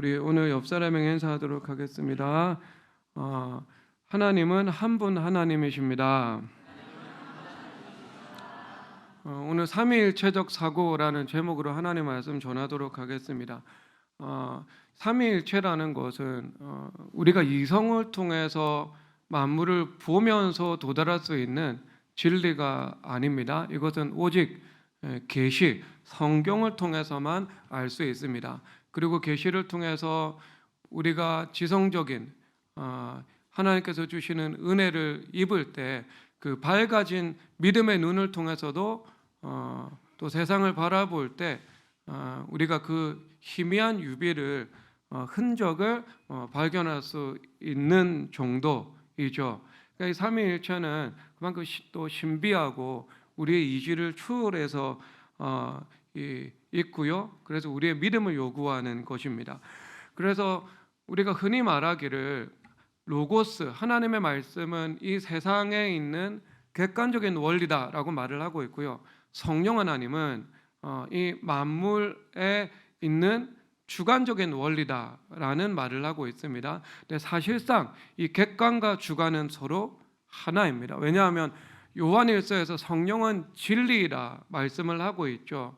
우리 오늘 옆 사람에게 인사하도록 하겠습니다. 하나님은 한 분 하나님이십니다. 오늘 삼위일체적 사고라는 제목으로 하나님 말씀 전하도록 하겠습니다. 삼위일체라는 것은 우리가 이성을 통해서 만물을 보면서 도달할 수 있는 진리가 아닙니다. 이것은 오직 계시, 성경을 통해서만 알 수 있습니다. 그리고 계시를 통해서 우리가 지성적인 하나님께서 주시는 은혜를 입을 때 그 밝아진 믿음의 눈을 통해서도 또 세상을 바라볼 때 우리가 그 희미한 유비를 흔적을 발견할 수 있는 정도이죠. 그러니까 이 삼위일체는 그만큼 또 신비하고 우리의 이지를 추월해서 있고요. 그래서 우리의 믿음을 요구하는 것입니다. 그래서 우리가 흔히 말하기를 로고스, 하나님의 말씀은 이 세상에 있는 객관적인 원리다라고 말을 하고 있고요. 성령 하나님은 이 만물에 있는 주관적인 원리다라는 말을 하고 있습니다. 근데 사실상 이 객관과 주관은 서로 하나입니다. 왜냐하면 요한일서에서 성령은 진리라 말씀을 하고 있죠.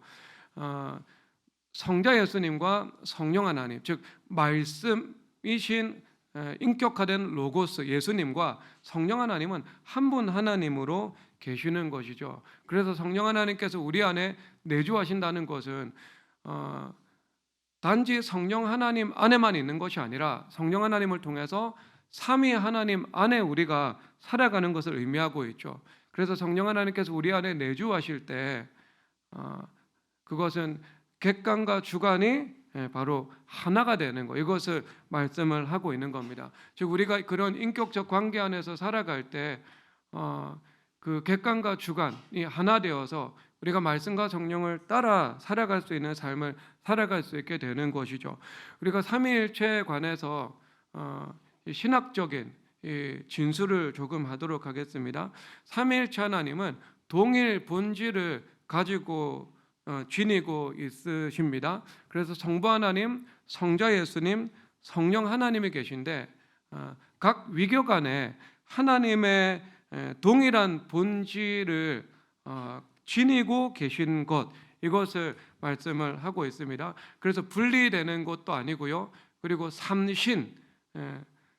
성자 예수님과 성령 하나님, 즉 말씀이신 인격화된 로고스 예수님과 성령 하나님은 한 분 하나님으로 계시는 것이죠. 그래서 성령 하나님께서 우리 안에 내주하신다는 것은 단지 성령 하나님 안에만 있는 것이 아니라 성령 하나님을 통해서 삼위 하나님 안에 우리가 살아가는 것을 의미하고 있죠. 그래서 성령 하나님께서 우리 안에 내주하실 때 그것은 객관과 주관이 바로 하나가 되는 것, 이것을 말씀을 하고 있는 겁니다. 즉 우리가 그런 인격적 관계 안에서 살아갈 때 그 객관과 주관이 하나 되어서 우리가 말씀과 성령을 따라 살아갈 수 있는 삶을 살아갈 수 있게 되는 것이죠. 우리가 삼위일체에 관해서 신학적인 진술을 조금 하도록 하겠습니다. 삼위일체 하나님은 동일 본질을 가지고 지니고 있으십니다. 그래서 성부 하나님, 성자 예수님, 성령 하나님이 계신데 각 위격 안에 하나님의 동일한 본질을 지니고 계신 것, 이것을 말씀을 하고 있습니다. 그래서 분리되는 것도 아니고요. 그리고 삼신,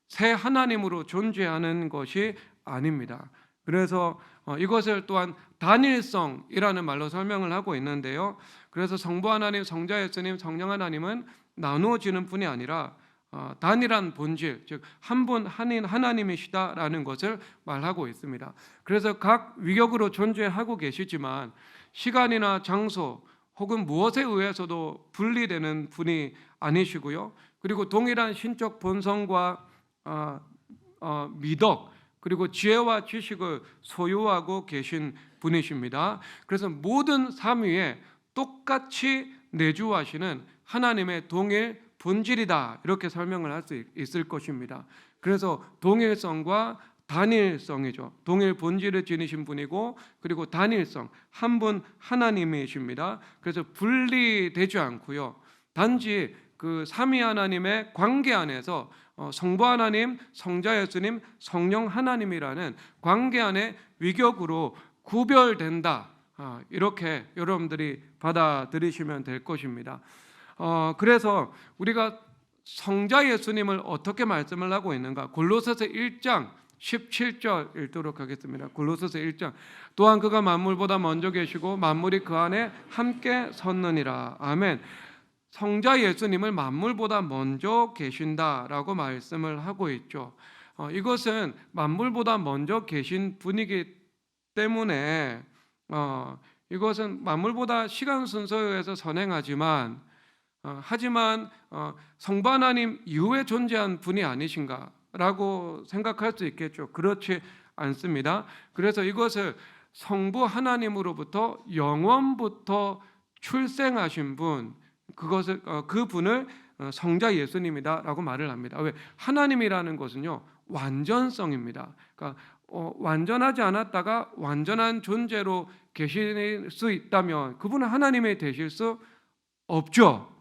새 하나님으로 존재하는 것이 아닙니다. 그래서 이것을 또한 단일성이라는 말로 설명을 하고 있는데요. 그래서 성부 하나님, 성자 예수님, 성령 하나님은 나누어지는 분이 아니라 단일한 본질, 즉 한 분 한인 하나님이시다라는 것을 말하고 있습니다. 그래서 각 위격으로 존재하고 계시지만 시간이나 장소 혹은 무엇에 의해서도 분리되는 분이 아니시고요. 그리고 동일한 신적 본성과 미덕 그리고 지혜와 지식을 소유하고 계신 분이십니다. 그래서 모든 삼위에 똑같이 내주하시는 하나님의 동일 본질이다, 이렇게 설명을 할 수 있을 것입니다. 그래서 동일성과 단일성이죠. 동일 본질을 지니신 분이고 그리고 단일성, 한 분 하나님이십니다. 그래서 분리되지 않고요. 단지 그 삼위 하나님의 관계 안에서 성부 하나님, 성자 예수님, 성령 하나님이라는 관계 안에 위격으로 구별된다, 이렇게 여러분들이 받아들이시면 될 것입니다. 그래서 우리가 성자 예수님을 어떻게 말씀을 하고 있는가? 골로새서 1장 17절 읽도록 하겠습니다. 골로새서 1장, 또한 그가 만물보다 먼저 계시고 만물이 그 안에 함께 섰느니라. 아멘. 성자 예수님을 만물보다 먼저 계신다라고 말씀을 하고 있죠. 이것은 만물보다 먼저 계신 분이기 때문에 이것은 만물보다 시간 순서에 의해서 선행하지만 하지만 성부 하나님 이후에 존재한 분이 아니신가라고 생각할 수 있겠죠. 그렇지 않습니다. 그래서 이것을 성부 하나님으로부터 영원부터 출생하신 분, 그것을 그분을 성자 예수님이다라고 말을 합니다. 왜? 하나님이라는 것은요 완전성입니다. 그러니까 완전하지 않았다가 완전한 존재로 계실 수 있다면 그분은 하나님이 되실 수 없죠.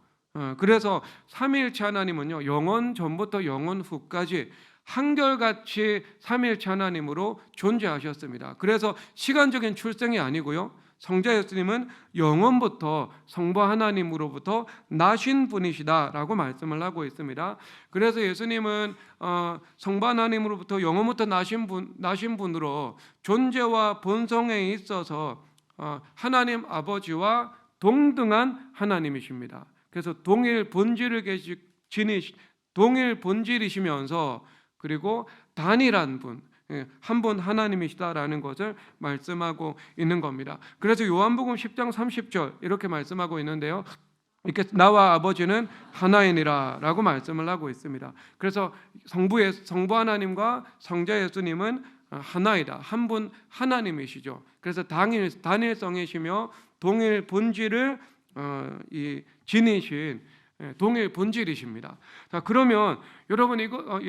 그래서 삼위일체 하나님은요, 영원 전부터 영원 후까지 한결같이 삼위일체 하나님으로 존재하셨습니다. 그래서 시간적인 출생이 아니고요, 성자 예수님은 영원부터 성부 하나님으로부터 나신 분이시다라고 말씀을 하고 있습니다. 그래서 예수님은 성부 하나님으로부터 영원부터 나신 분으로 존재와 본성에 있어서 하나님 아버지와 동등한 하나님이십니다. 그래서 동일 본질이시면서 그리고 단일한 분, 한 분 하나님이시다라는 것을 말씀하고 있는 겁니다. 그래서 요한복음 10장 30절 이렇게 말씀하고 있는데요, 이렇게 나와 아버지는 하나이니라 라고 말씀을 하고 있습니다. 그래서 성부 하나님과 성자 예수님은 하나이다, 한 분 하나님이시죠. 그래서 단일성이시며 동일 본질을 지니신 동일 본질이십니다. 자, 그러면 여러분 이거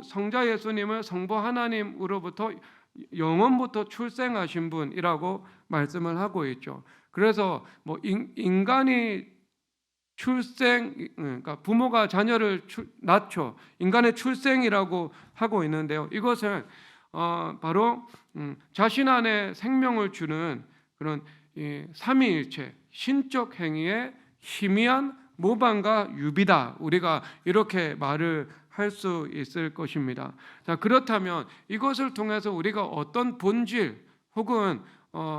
성자 예수님을 성부 하나님으로부터 영원부터 출생하신 분이라고 말씀을 하고 있죠. 그래서 뭐 인간이 그러니까 부모가 자녀를 낳죠. 인간의 출생이라고 하고 있는데요, 이것은 바로 자신 안에 생명을 주는 그런 삼위일체 신적 행위의 희미한 모방과 유비다, 우리가 이렇게 말을 할 수 있을 것입니다. 자, 그렇다면 이것을 통해서 우리가 어떤 본질 혹은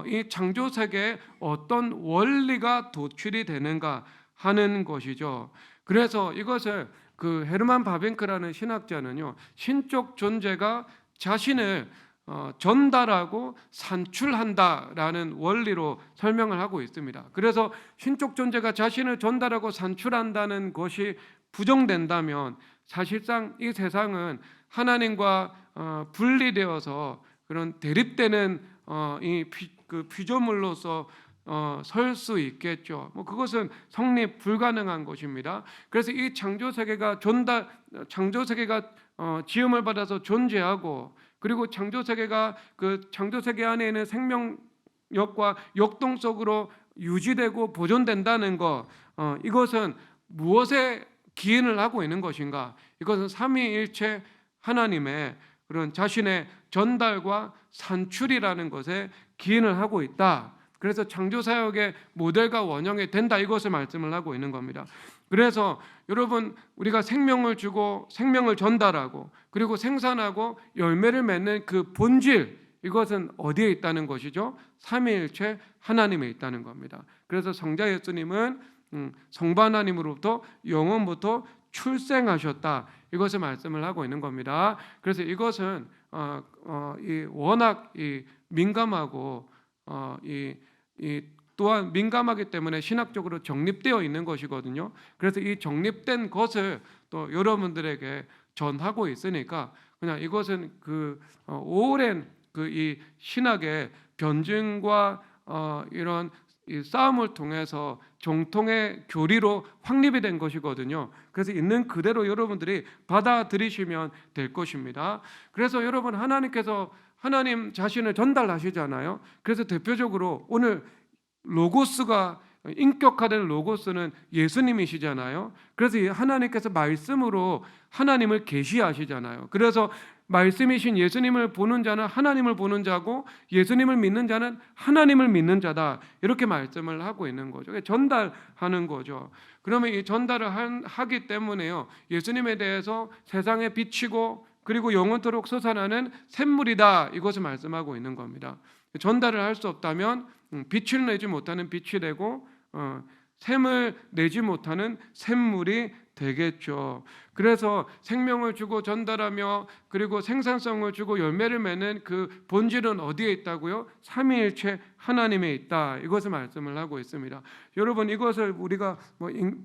이 창조 세계에 어떤 원리가 도출이 되는가 하는 것이죠. 그래서 이것을 헤르만 바빙크라는 신학자는요, 신적 존재가 자신을 전달하고 산출한다라는 원리로 설명을 하고 있습니다. 그래서 신적 존재가 자신을 전달하고 산출한다는 것이 부정된다면 사실상 이 세상은 하나님과 분리되어서 그런 대립되는 피조물로서 설 수 있겠죠. 그것은 성립 불가능한 것입니다. 그래서 이 창조 세계가 지음을 받아서 존재하고, 그리고 창조 세계가 창조 세계 안에 있는 생명력과 역동 속으로 유지되고 보존된다는 것, 이것은 무엇에 기인을 하고 있는 것인가? 이것은 삼위일체 하나님의 그런 자신의 전달과 산출이라는 것에 기인을 하고 있다. 그래서 창조 사역의 모델과 원형이 된다, 이것을 말씀을 하고 있는 겁니다. 그래서 여러분, 우리가 생명을 주고 생명을 전달하고 그리고 생산하고 열매를 맺는 그 본질, 이것은 어디에 있다는 것이죠? 삼위일체 하나님에 있다는 겁니다. 그래서 성자 예수님은 성부 하나님으로부터 영원부터 출생하셨다, 이것을 말씀을 하고 있는 겁니다. 그래서 이것은 워낙 민감하고 또한 민감하기 때문에 신학적으로 정립되어 있는 것이거든요. 그래서 이 정립된 것을 또 여러분들에게 전하고 있으니까 그냥 이것은 오랜 이 신학의 변증과 이런 이 싸움을 통해서 정통의 교리로 확립이 된 것이거든요. 그래서 있는 그대로 여러분들이 받아들이시면 될 것입니다. 그래서 여러분, 하나님께서 하나님 자신을 전달하시잖아요. 그래서 대표적으로 오늘 로고스가 인격화된 로고스는 예수님이시잖아요. 그래서 하나님께서 말씀으로 하나님을 계시하시잖아요. 그래서 말씀이신 예수님을 보는 자는 하나님을 보는 자고 예수님을 믿는 자는 하나님을 믿는 자다, 이렇게 말씀을 하고 있는 거죠. 전달하는 거죠. 그러면 이 전달을 하기 때문에요, 예수님에 대해서 세상에 비치고 그리고 영원토록 솟아나는 샘물이다, 이것을 말씀하고 있는 겁니다. 전달을 할 수 없다면 빛을 내지 못하는 빛이 되고 샘을 내지 못하는 샘물이 되겠죠. 그래서 생명을 주고 전달하며 그리고 생산성을 주고 열매를 맺는 그 본질은 어디에 있다고요? 삼위일체 하나님에 있다, 이것을 말씀을 하고 있습니다. 여러분, 이것을 우리가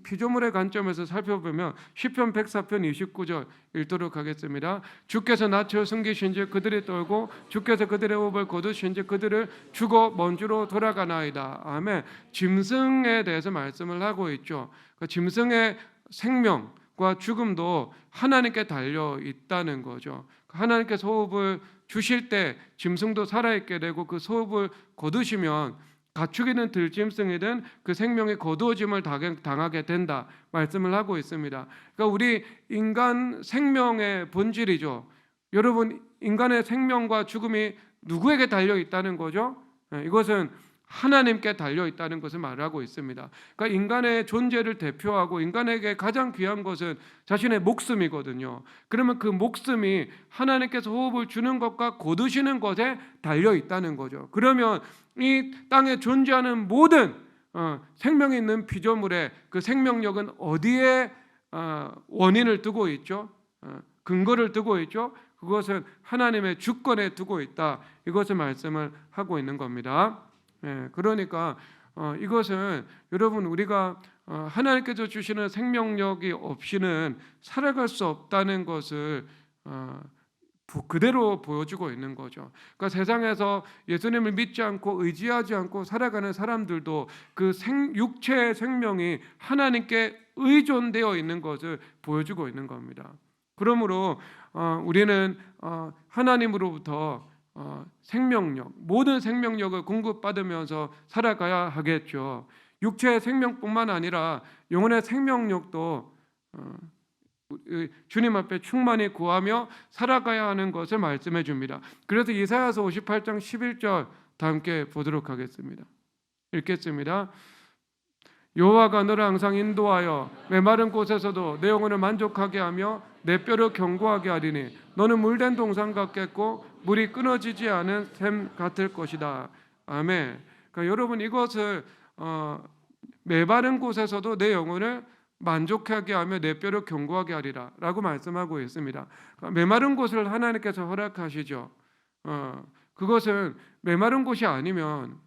피조물의 관점에서 살펴보면 시편 104편 29절 읽도록 하겠습니다. 주께서 낯을 숨기신즉 그들이 떨고 주께서 그들의 호흡을 거두신즉 그들을 죽어 먼지로 돌아가나이다. 아멘. 짐승에 대해서 말씀을 하고 있죠. 그 짐승의 생명과 죽음도 하나님께 달려 있다는 거죠. 하나님께서 호흡을 주실 때 짐승도 살아있게 되고 그 호흡을 거두시면 가축이든 들짐승이든 그 생명이 거두어짐을 당하게 된다 말씀을 하고 있습니다. 그러니까 우리 인간 생명의 본질이죠. 여러분, 인간의 생명과 죽음이 누구에게 달려 있다는 거죠? 이것은 하나님께 달려 있다는 것을 말하고 있습니다. 그러니까 인간의 존재를 대표하고 인간에게 가장 귀한 것은 자신의 목숨이거든요. 그러면 그 목숨이 하나님께서 호흡을 주는 것과 거두시는 것에 달려 있다는 거죠. 그러면 이 땅에 존재하는 모든 생명이 있는 피조물의 그 생명력은 어디에 원인을 두고 있죠? 근거를 두고 있죠? 그것은 하나님의 주권에 두고 있다. 이것을 말씀을 하고 있는 겁니다. 그러니까 이것은 여러분, 우리가 하나님께서 주시는 생명력이 없이는 살아갈 수 없다는 것을 그대로 보여주고 있는 거죠. 그러니까 세상에서 예수님을 믿지 않고 의지하지 않고 살아가는 사람들도 그 육체의 생명이 하나님께 의존되어 있는 것을 보여주고 있는 겁니다. 그러므로 우리는 하나님으로부터 생명력, 모든 생명력을 공급받으면서 살아가야 하겠죠. 육체의 생명뿐만 아니라 영혼의 생명력도 주님 앞에 충만히 구하며 살아가야 하는 것을 말씀해 줍니다. 그래서 이사야서 58장 11절 다 함께 보도록 하겠습니다. 읽겠습니다. 여호와가 너를 항상 인도하여 메마른 곳에서도 내 영혼을 만족하게 하며 내 뼈를 견고하게 하리니 너는 물된 동산 같겠고 물이 끊어지지 않은 샘 같을 것이다. 아멘. 그러니까 여러분, 이것을 메마른 곳에서도 내 영혼을 만족하게 하며 내 뼈를 견고하게 하리라 라고 말씀하고 있습니다. 그러니까 메마른 곳을 하나님께서 허락하시죠. 그것은 메마른 곳이 아니면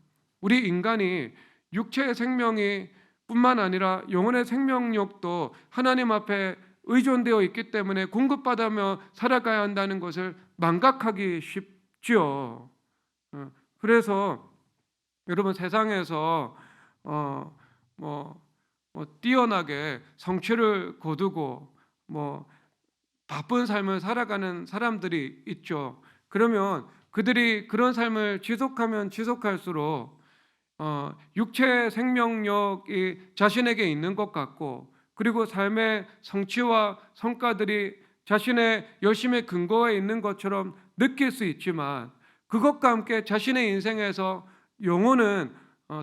우리 인간이 육체의 생명이 뿐만 아니라 영혼의 생명력도 하나님 앞에 의존되어 있기 때문에 공급받으며 살아가야 한다는 것을 망각하기 쉽죠. 그래서 여러분, 세상에서 뛰어나게 성취를 거두고 바쁜 삶을 살아가는 사람들이 있죠. 그러면 그들이 그런 삶을 지속하면 지속할수록 육체의 생명력이 자신에게 있는 것 같고, 그리고 삶의 성취와 성과들이 자신의 열심의 근거에 있는 것처럼 느낄 수 있지만, 그것과 함께 자신의 인생에서 영혼은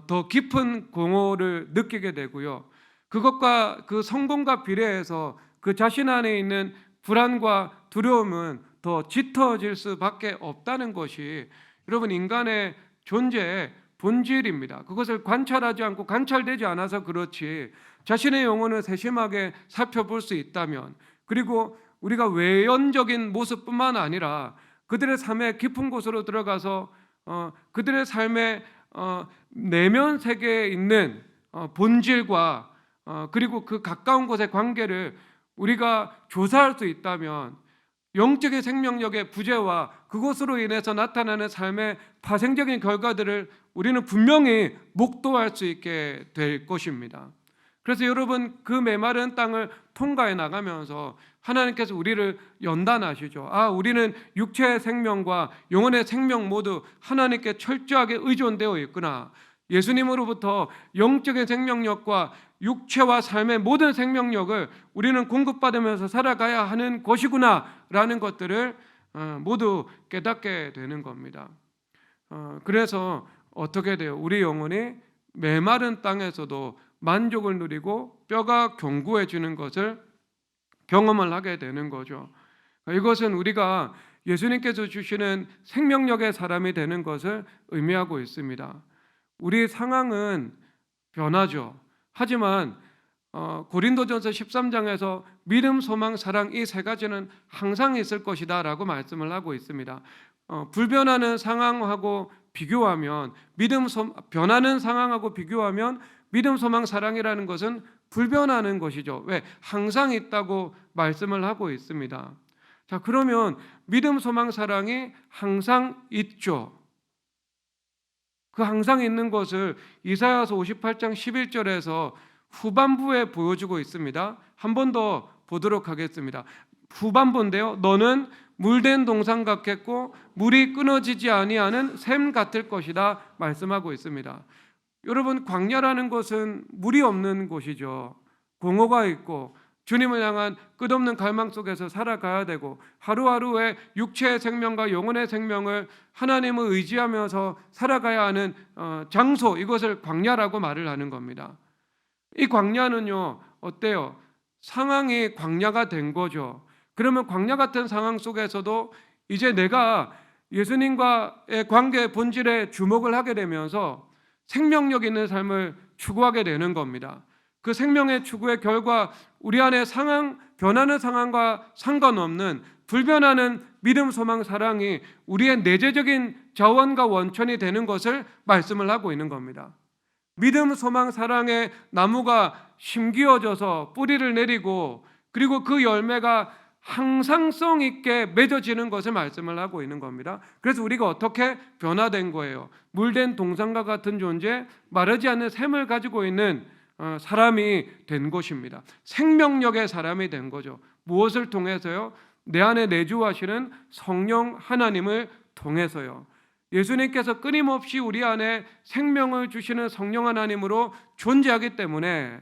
더 깊은 공허를 느끼게 되고요. 그것과 그 성공과 비례해서 그 자신 안에 있는 불안과 두려움은 더 짙어질 수밖에 없다는 것이 여러분, 인간의 존재의 본질입니다. 그것을 관찰하지 않고 관찰되지 않아서 그렇지, 자신의 영혼을 세심하게 살펴볼 수 있다면, 그리고 우리가 외연적인 모습뿐만 아니라 그들의 삶의 깊은 곳으로 들어가서 그들의 삶의 내면 세계에 있는 본질과 그리고 그 가까운 곳의 관계를 우리가 조사할 수 있다면, 영적인 생명력의 부재와 그것으로 인해서 나타나는 삶의 파생적인 결과들을 우리는 분명히 목도할 수 있게 될 것입니다. 그래서 여러분, 그 메마른 땅을 통과해 나가면서 하나님께서 우리를 연단하시죠. 우리는 육체의 생명과 영혼의 생명 모두 하나님께 철저하게 의존되어 있구나. 예수님으로부터 영적인 생명력과 육체와 삶의 모든 생명력을 우리는 공급받으면서 살아가야 하는 것이구나 라는 것들을 모두 깨닫게 되는 겁니다. 그래서 어떻게 돼요? 우리 영혼이 메마른 땅에서도 만족을 누리고 뼈가 견고해지는 것을 경험을 하게 되는 거죠. 이것은 우리가 예수님께서 주시는 생명력의 사람이 되는 것을 의미하고 있습니다. 우리 상황은 변하죠. 하지만 고린도전서 13장에서 믿음, 소망, 사랑 이 세 가지는 항상 있을 것이다 라고 말씀을 하고 있습니다. 불변하는 상황하고 비교하면 변하는 상황하고 비교하면 믿음, 소망, 사랑이라는 것은 불변하는 것이죠. 왜? 항상 있다고 말씀을 하고 있습니다. 자, 그러면 믿음, 소망, 사랑이 항상 있죠. 그 항상 있는 것을 이사야서 58장 11절에서 후반부에 보여주고 있습니다. 한 번 더 보도록 하겠습니다. 후반부인데요. 너는 물된 동산 같겠고 물이 끊어지지 아니하는 샘 같을 것이다 말씀하고 있습니다. 여러분, 광야라는 것은 물이 없는 곳이죠. 공허가 있고 주님을 향한 끝없는 갈망 속에서 살아가야 되고, 하루하루의 육체의 생명과 영혼의 생명을 하나님을 의지하면서 살아가야 하는 장소, 이것을 광야라고 말을 하는 겁니다. 이 광야는요, 어때요? 상황이 광야가 된 거죠. 그러면 광야 같은 상황 속에서도 이제 내가 예수님과의 관계의 본질에 주목을 하게 되면서 생명력 있는 삶을 추구하게 되는 겁니다. 그 생명의 추구의 결과 우리 안에 변하는 상황과 상관없는 불변하는 믿음, 소망, 사랑이 우리의 내재적인 자원과 원천이 되는 것을 말씀을 하고 있는 겁니다. 믿음, 소망, 사랑의 나무가 심기어져서 뿌리를 내리고, 그리고 그 열매가 항상성 있게 맺어지는 것을 말씀을 하고 있는 겁니다. 그래서 우리가 어떻게 변화된 거예요? 물된 동산과 같은 존재, 마르지 않는 샘을 가지고 있는 사람이 된 것입니다. 생명력의 사람이 된 거죠. 무엇을 통해서요? 내 안에 내주하시는 성령 하나님을 통해서요. 예수님께서 끊임없이 우리 안에 생명을 주시는 성령 하나님으로 존재하기 때문에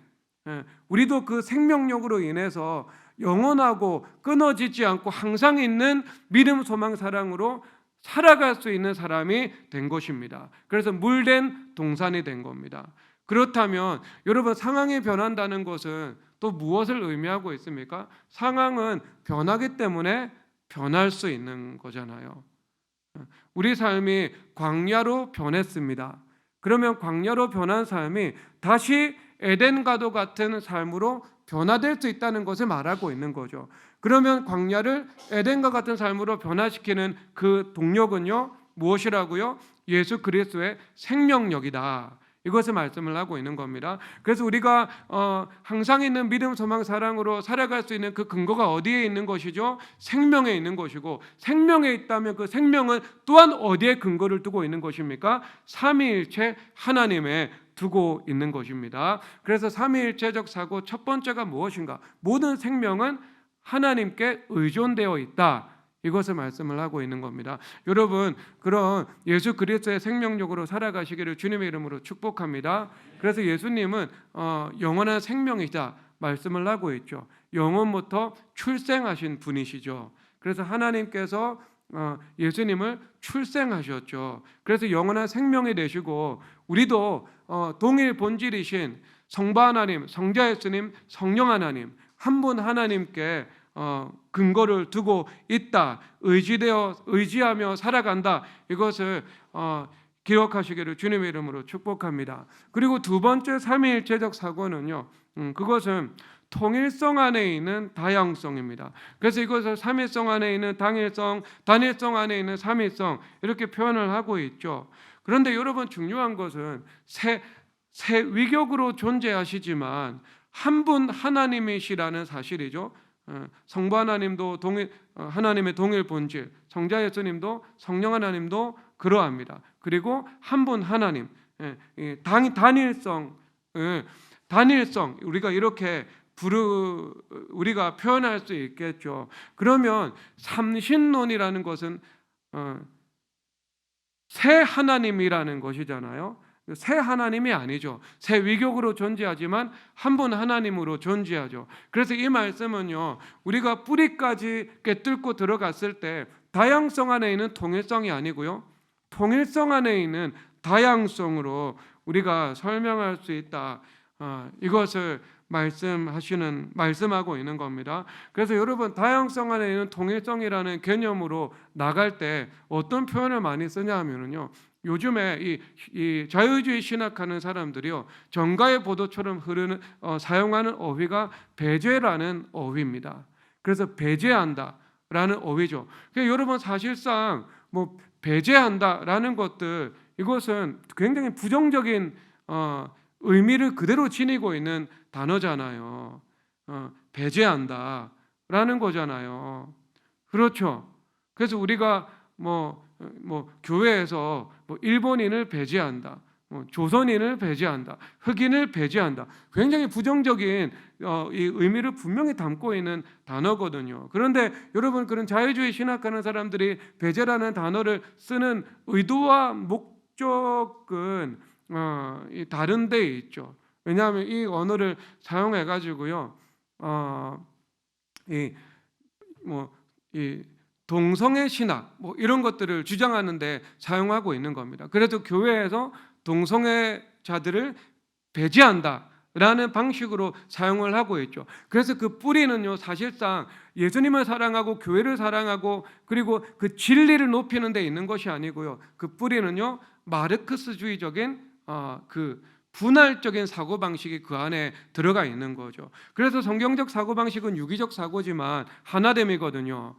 우리도 그 생명력으로 인해서 영원하고 끊어지지 않고 항상 있는 믿음, 소망, 사랑으로 살아갈 수 있는 사람이 된 것입니다. 그래서 물된 동산이 된 겁니다. 그렇다면 여러분, 상황이 변한다는 것은 또 무엇을 의미하고 있습니까? 상황은 변하기 때문에 변할 수 있는 거잖아요. 우리 삶이 광야로 변했습니다. 그러면 광야로 변한 삶이 다시 에덴과도 같은 삶으로 변화될 수 있다는 것을 말하고 있는 거죠. 그러면 광야를 에덴과 같은 삶으로 변화시키는 그 동력은요, 무엇이라고요? 예수 그리스도의 생명력이다. 이것을 말씀을 하고 있는 겁니다. 그래서 우리가 항상 있는 믿음, 소망, 사랑으로 살아갈 수 있는 그 근거가 어디에 있는 것이죠? 생명에 있는 것이고, 생명에 있다면 그 생명은 또한 어디에 근거를 두고 있는 것입니까? 삼위일체 하나님에 두고 있는 것입니다. 그래서 삼위일체적 사고 첫 번째가 무엇인가? 모든 생명은 하나님께 의존되어 있다. 이것을 말씀을 하고 있는 겁니다. 여러분, 그런 예수 그리스도의 생명력으로 살아가시기를 주님의 이름으로 축복합니다. 그래서 예수님은 영원한 생명이다 말씀을 하고 있죠. 영원부터 출생하신 분이시죠. 그래서 하나님께서 예수님을 출생하셨죠. 그래서 영원한 생명이 되시고, 우리도 동일 본질이신 성부 하나님, 성자 예수님, 성령 하나님, 한 분 하나님께 근거를 두고 있다, 의지하며 살아간다, 이것을 기억하시기를 주님의 이름으로 축복합니다. 그리고 두 번째 삼위일체적 사고는요, 그것은 통일성 안에 있는 다양성입니다. 그래서 이것을 삼위성 안에 있는 당일성, 단일성 안에 있는 삼위성, 이렇게 표현을 하고 있죠. 그런데 여러분, 중요한 것은 세 위격으로 존재하시지만 한 분 하나님이시라는 사실이죠. 성부 하나님도 하나님의 동일 본질, 성자 예수님도, 성령 하나님도 그러합니다. 그리고 한 분 하나님, 단일성, 우리가 이렇게 우리가 표현할 수 있겠죠. 그러면 삼신론이라는 것은 새 하나님이라는 것이잖아요. 새 하나님이 아니죠. 새 위격으로 존재하지만 한 분 하나님으로 존재하죠. 그래서 이 말씀은요, 우리가 뿌리까지 꿰뚫고 들어갔을 때 다양성 안에 있는 통일성이 아니고요, 통일성 안에 있는 다양성으로 우리가 설명할 수 있다, 이것을 말씀하고 있는 겁니다. 그래서 여러분, 다양성 안에 있는 통일성이라는 개념으로 나갈 때 어떤 표현을 많이 쓰냐 하면요, 요즘에 이 자유주의 신학하는 사람들이요, 정가의 보도처럼 사용하는 어휘가 배제라는 어휘입니다. 그래서 배제한다라는 어휘죠. 그러니까 여러분, 사실상 배제한다라는 것들, 이것은 굉장히 부정적인 의미를 그대로 지니고 있는 단어잖아요. 배제한다라는 거잖아요. 그렇죠. 그래서 우리가 교회에서 일본인을 배제한다, 조선인을 배제한다, 흑인을 배제한다, 굉장히 부정적인 이 의미를 분명히 담고 있는 단어거든요. 그런데 여러분, 그런 자유주의 신학하는 사람들이 배제라는 단어를 쓰는 의도와 목적은 이 다른 데에 있죠. 왜냐하면 이 언어를 사용해 가지고요, 이 동성애 신학 이런 것들을 주장하는데 사용하고 있는 겁니다. 그래서 교회에서 동성애자들을 배제한다라는 방식으로 사용을 하고 있죠. 그래서 그 뿌리는요, 사실상 예수님을 사랑하고 교회를 사랑하고 그리고 그 진리를 높이는 데 있는 것이 아니고요. 그 뿌리는요, 마르크스주의적인 그 분할적인 사고방식이 그 안에 들어가 있는 거죠. 그래서 성경적 사고방식은 유기적 사고지만 하나됨이거든요.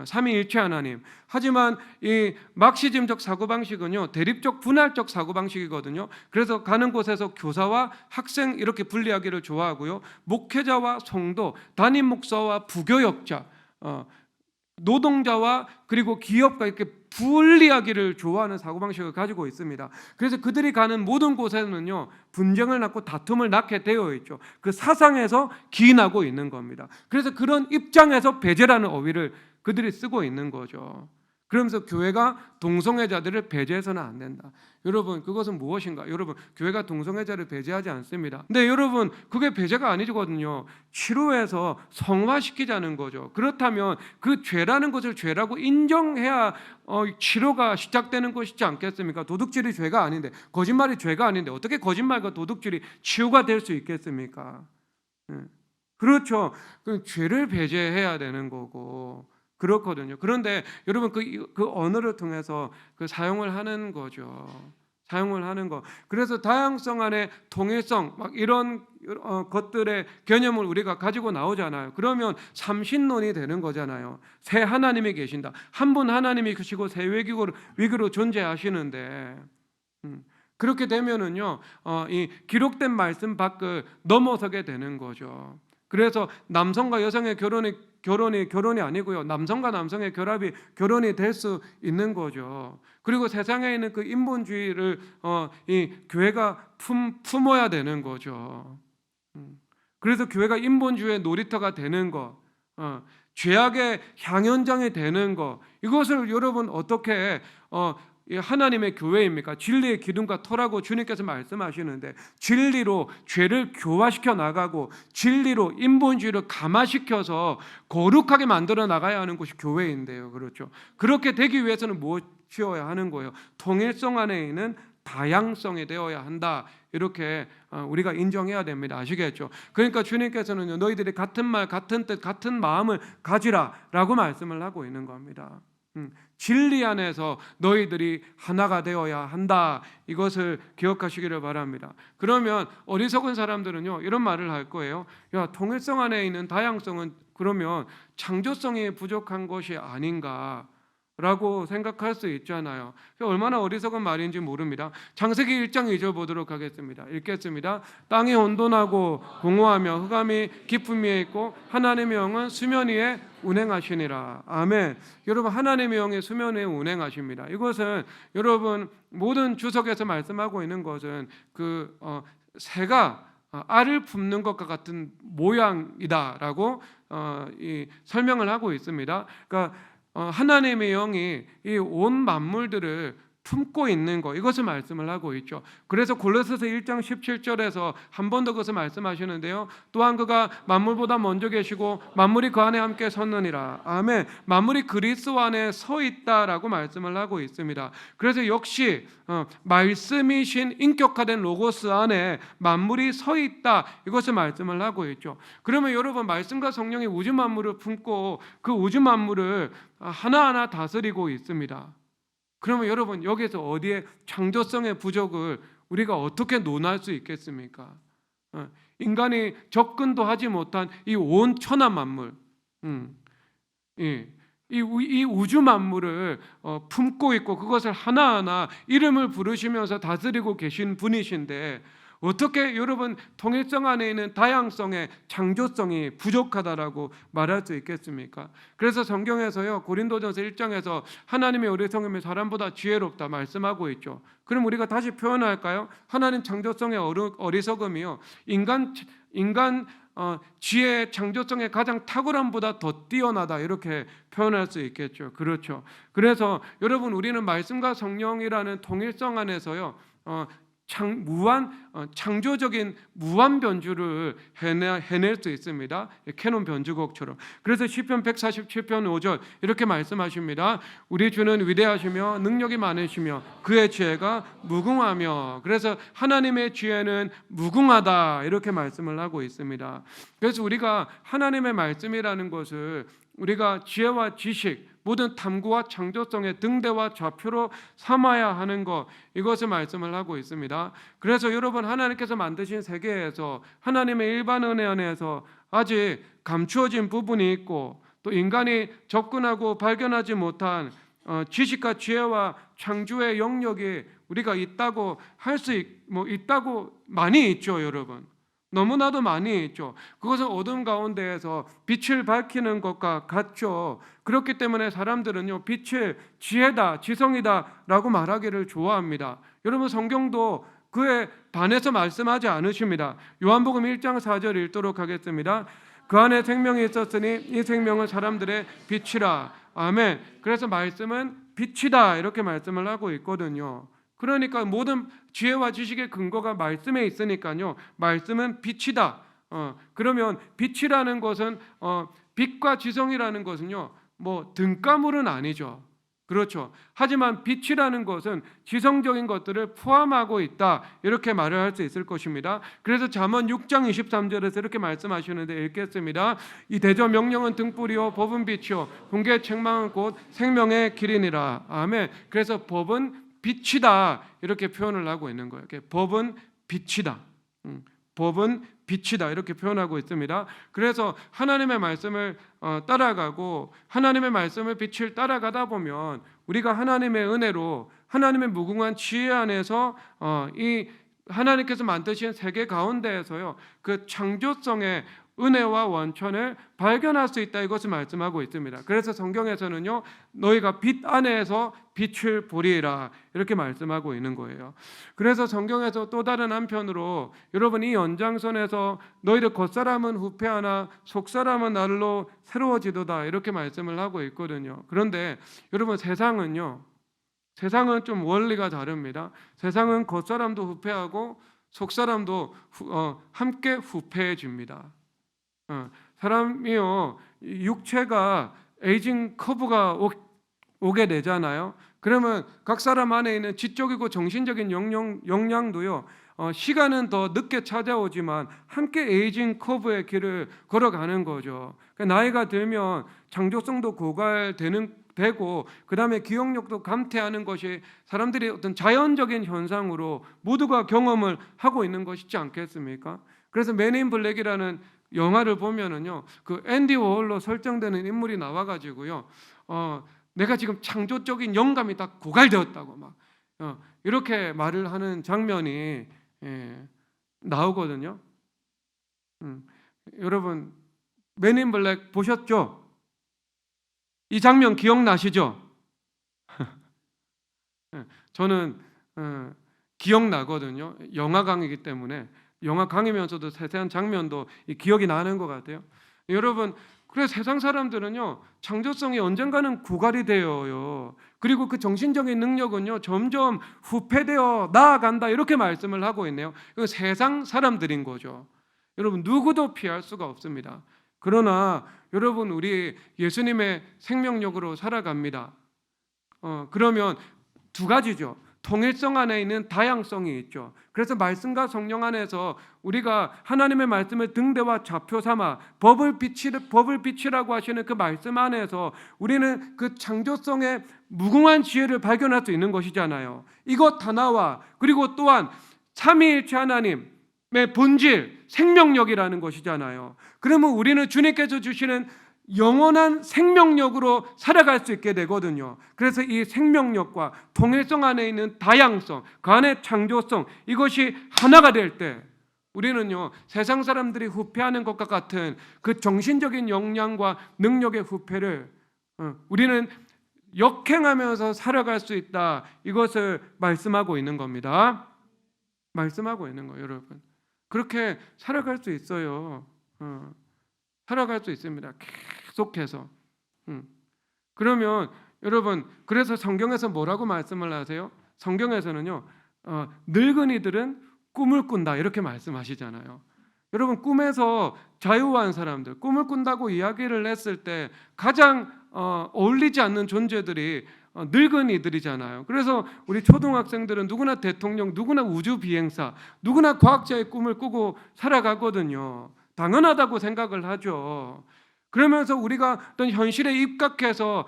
삼위일체 하나님. 하지만 이 막시즘적 사고방식은요, 대립적 분할적 사고방식이거든요. 그래서 가는 곳에서 교사와 학생 이렇게 분리하기를 좋아하고요, 목회자와 성도, 담임 목사와 부교역자, 노동자와 그리고 기업가 이렇게 분리하기를 좋아하는 사고방식을 가지고 있습니다. 그래서 그들이 가는 모든 곳에는요, 분쟁을 낳고 다툼을 낳게 되어 있죠. 그 사상에서 기인하고 있는 겁니다. 그래서 그런 입장에서 배제라는 어휘를 그들이 쓰고 있는 거죠. 그러면서 교회가 동성애자들을 배제해서는 안 된다. 여러분, 그것은 무엇인가? 여러분, 교회가 동성애자를 배제하지 않습니다. 근데 여러분, 그게 배제가 아니거든요. 치료해서 성화시키자는 거죠. 그렇다면 그 죄라는 것을 죄라고 인정해야 치료가 시작되는 것이지 않겠습니까? 도둑질이 죄가 아닌데, 거짓말이 죄가 아닌데 어떻게 거짓말과 도둑질이 치유가 될 수 있겠습니까? 그렇죠. 그 죄를 배제해야 되는 거고 그렇거든요. 그런데 여러분, 그 언어를 통해서 그 사용을 하는 거죠. 사용을 하는 거. 그래서 다양성 안에 통일성 이런 것들의 개념을 우리가 가지고 나오잖아요. 그러면 삼신론이 되는 거잖아요. 세 하나님이 계신다. 한 분 하나님이 계시고 세 위기로 존재하시는데, 그렇게 되면은요, 이 기록된 말씀 밖을 넘어서게 되는 거죠. 그래서 남성과 여성의 결혼이 아니고요, 남성과 남성의 결혼이 될 수 있는 거죠. 그리고 세상에 있는 그 인본주의를 이 교회가 품어야 되는 거죠. 그래서 교회가 인본주의의 놀이터가 되는 것, 죄악의 향연장이 되는 것, 이것을 여러분 어떻게 하나님의 교회입니까? 진리의 기둥과 터라고 주님께서 말씀하시는데, 진리로 죄를 교화시켜 나가고 진리로 인본주의를 감화시켜서 거룩하게 만들어 나가야 하는 곳이 교회인데요. 그렇죠? 그렇게 되기 위해서는 무엇이어야 하는 거예요? 통일성 안에 있는 다양성이 되어야 한다. 이렇게 우리가 인정해야 됩니다. 아시겠죠? 그러니까 주님께서는 너희들이 같은 말, 같은 뜻, 같은 마음을 가지라라고 말씀을 하고 있는 겁니다. 진리 안에서 너희들이 하나가 되어야 한다. 이것을 기억하시기를 바랍니다. 그러면 어리석은 사람들은요, 이런 말을 할 거예요. 야, 통일성 안에 있는 다양성은 그러면 창조성이 부족한 것이 아닌가 라고 생각할 수 있잖아요. 얼마나 어리석은 말인지 모릅니다. 창세기 1장 2절 보도록 하겠습니다. 읽겠습니다. 땅이 혼돈하고 공허하며 흑암이 깊음 위에 있고 하나님의 영은 수면 위에 운행하시니라. 아멘. 여러분, 하나님의 영이 수면 위에 운행하십니다. 이것은 여러분 모든 주석에서 말씀하고 있는 것은 그 새가 알을 품는 것과 같은 모양이다라고 설명을 하고 있습니다. 그러니까 하나님의 영이 이 온 만물들을 품고 있는 것, 이것을 말씀을 하고 있죠. 그래서 골로새서 1장 17절에서 한 번 더 그것을 말씀하시는데요, 또한 그가 만물보다 먼저 계시고 만물이 그 안에 함께 섰느니라. 아멘. 만물이 그리스도 안에 서 있다라고 말씀을 하고 있습니다. 그래서 역시 말씀이신 인격화된 로고스 안에 만물이 서 있다, 이것을 말씀을 하고 있죠. 그러면 여러분, 말씀과 성령이 우주 만물을 품고 그 우주 만물을 하나하나 다스리고 있습니다. 그러면 여러분, 여기서 어디에 창조성의 부족을 우리가 어떻게 논할 수 있겠습니까? 인간이 접근도 하지 못한 이 온 천하 만물, 이 우주 만물을 품고 있고 그것을 하나하나 이름을 부르시면서 다스리고 계신 분이신데, 어떻게 여러분 통일성 안에 있는 다양성의 창조성이 부족하다라고 말할 수 있겠습니까? 그래서 성경에서요, 고린도전서 1장에서 하나님의 어리석음이 사람보다 지혜롭다 말씀하고 있죠. 그럼 우리가 다시 표현할까요? 하나님 창조성의 어리석음이요, 인간 지혜 창조성의 가장 탁월함보다 더 뛰어나다, 이렇게 표현할 수 있겠죠. 그렇죠. 그래서 여러분, 우리는 말씀과 성령이라는 통일성 안에서요, 창조적인 무한 변주를 해낼 수 있습니다. 캐논 변주곡처럼. 그래서 시편 147편 5절 이렇게 말씀하십니다. 우리 주는 위대하시며 능력이 많으시며 그의 지혜가 무궁하며. 그래서 하나님의 지혜는 무궁하다 이렇게 말씀을 하고 있습니다. 그래서 우리가 하나님의 말씀이라는 것을 우리가 지혜와 지식, 모든 탐구와 창조성의 등대와 좌표로 삼아야 하는 것, 이것을 말씀을 하고 있습니다. 그래서 여러분, 하나님께서 만드신 세계에서 하나님의 일반 은혜 안에서 아직 감추어진 부분이 있고, 또 인간이 접근하고 발견하지 못한 지식과 지혜와 창조의 영역이 우리가 있다고 있다고 많이 있죠, 여러분. 너무나도 많이 있죠. 그것은 어둠 가운데에서 빛을 밝히는 것과 같죠. 그렇기 때문에 사람들은요, 빛을 지혜다, 지성이다 라고 말하기를 좋아합니다. 여러분, 성경도 그에 반해서 말씀하지 않으십니다. 요한복음 1장 4절 읽도록 하겠습니다. 그 안에 생명이 있었으니 이 생명은 사람들의 빛이라. 아멘. 그래서 말씀은 빛이다 이렇게 말씀을 하고 있거든요. 그러니까 모든 지혜와 지식의 근거가 말씀에 있으니까요. 말씀은 빛이다. 그러면 빛이라는 것은 빛과 지성이라는 것은요, 뭐 등가물은 아니죠. 그렇죠. 하지만 빛이라는 것은 지성적인 것들을 포함하고 있다. 이렇게 말을 할 수 있을 것입니다. 그래서 잠언 6장 23절에서 이렇게 말씀하시는데 읽겠습니다. 이 대저 명령은 등불이요 법은 빛이요 공개의 책망은 곧 생명의 길이니라. 아멘. 그래서 법은 빛이다 이렇게 표현을 하고 있는 거예요. 법은 빛이다. 법은 빛이다 이렇게 표현하고 있습니다. 그래서 하나님의 말씀을 따라가고 하나님의 말씀을 빛을 따라가다 보면 우리가 하나님의 은혜로 하나님의 무궁한 지혜 안에서 이 하나님께서 만드신 세계 가운데에서요, 그 창조성의 은혜와 원천을 발견할 수 있다 이것을 말씀하고 있습니다. 그래서 성경에서는요, 너희가 빛 안에서 빛을 보리라 이렇게 말씀하고 있는 거예요. 그래서 성경에서 또 다른 한편으로 여러분, 이 연장선에서 너희들 겉사람은 후패하나 속사람은 날로 새로워지도다 이렇게 말씀을 하고 있거든요. 그런데 여러분, 세상은 좀 원리가 다릅니다. 세상은 겉사람도 후패하고 속사람도 함께 후패해집니다. 사람이요, 육체가 에이징 커브가 오게 되잖아요. 그러면 각 사람 안에 있는 지적이고 정신적인 역량도요, 시간은 더 늦게 찾아오지만 함께 에이징 커브의 길을 걸어가는 거죠. 그러니까 나이가 들면 창조성도 고갈되고 그 다음에 기억력도 감퇴하는 것이 사람들이 어떤 자연적인 현상으로 모두가 경험을 하고 있는 것이지 않겠습니까? 그래서 맨 인 블랙이라는 영화를 보면은요, 그 앤디 워홀로 설정되는 인물이 나와가지고요, 내가 지금 창조적인 영감이 다 고갈되었다고 막 이렇게 말을 하는 장면이 나오거든요. 여러분, 맨 인 블랙 보셨죠? 이 장면 기억나시죠? 저는 기억나거든요. 영화광이기 때문에. 영화 강이면서도 세세한 장면도 기억이 나는 것 같아요. 여러분, 그래서 세상 사람들은요, 창조성이 언젠가는 고갈이 되어요. 그리고 그 정신적인 능력은요, 점점 후퇴되어 나아간다 이렇게 말씀을 하고 있네요. 이거 세상 사람들인 거죠. 여러분, 누구도 피할 수가 없습니다. 그러나 여러분, 우리 예수님의 생명력으로 살아갑니다. 그러면 두 가지죠. 통일성 안에 있는 다양성이 있죠. 그래서 말씀과 성령 안에서 우리가 하나님의 말씀을 등대와 좌표 삼아 법을 빛이라고 하시는 그 말씀 안에서 우리는 그 창조성의 무궁한 지혜를 발견할 수 있는 것이잖아요. 이것 하나와 그리고 또한 삼위일체 하나님의 본질, 생명력이라는 것이잖아요. 그러면 우리는 주님께서 주시는 영원한 생명력으로 살아갈 수 있게 되거든요. 그래서 이 생명력과 통일성 안에 있는 다양성, 그 안에 창조성, 이것이 하나가 될 때 우리는요, 세상 사람들이 후패하는 것과 같은 그 정신적인 역량과 능력의 후패를 우리는 역행하면서 살아갈 수 있다. 이것을 말씀하고 있는 겁니다. 말씀하고 있는 거예요, 여러분. 그렇게 살아갈 수 있어요. 살아갈 수 있습니다. 계속해서. 그러면 여러분, 그래서 성경에서 뭐라고 말씀을 하세요? 성경에서는요, 늙은이들은 꿈을 꾼다 이렇게 말씀하시잖아요. 여러분, 꿈에서 자유한 사람들, 꿈을 꾼다고 이야기를 했을 때 가장 어울리지 않는 존재들이 늙은이들이잖아요. 그래서 우리 초등학생들은 누구나 대통령, 누구나 우주 비행사, 누구나 과학자의 꿈을 꾸고 살아가거든요. 당연하다고 생각을 하죠. 그러면서 우리가 어떤 현실에 입각해서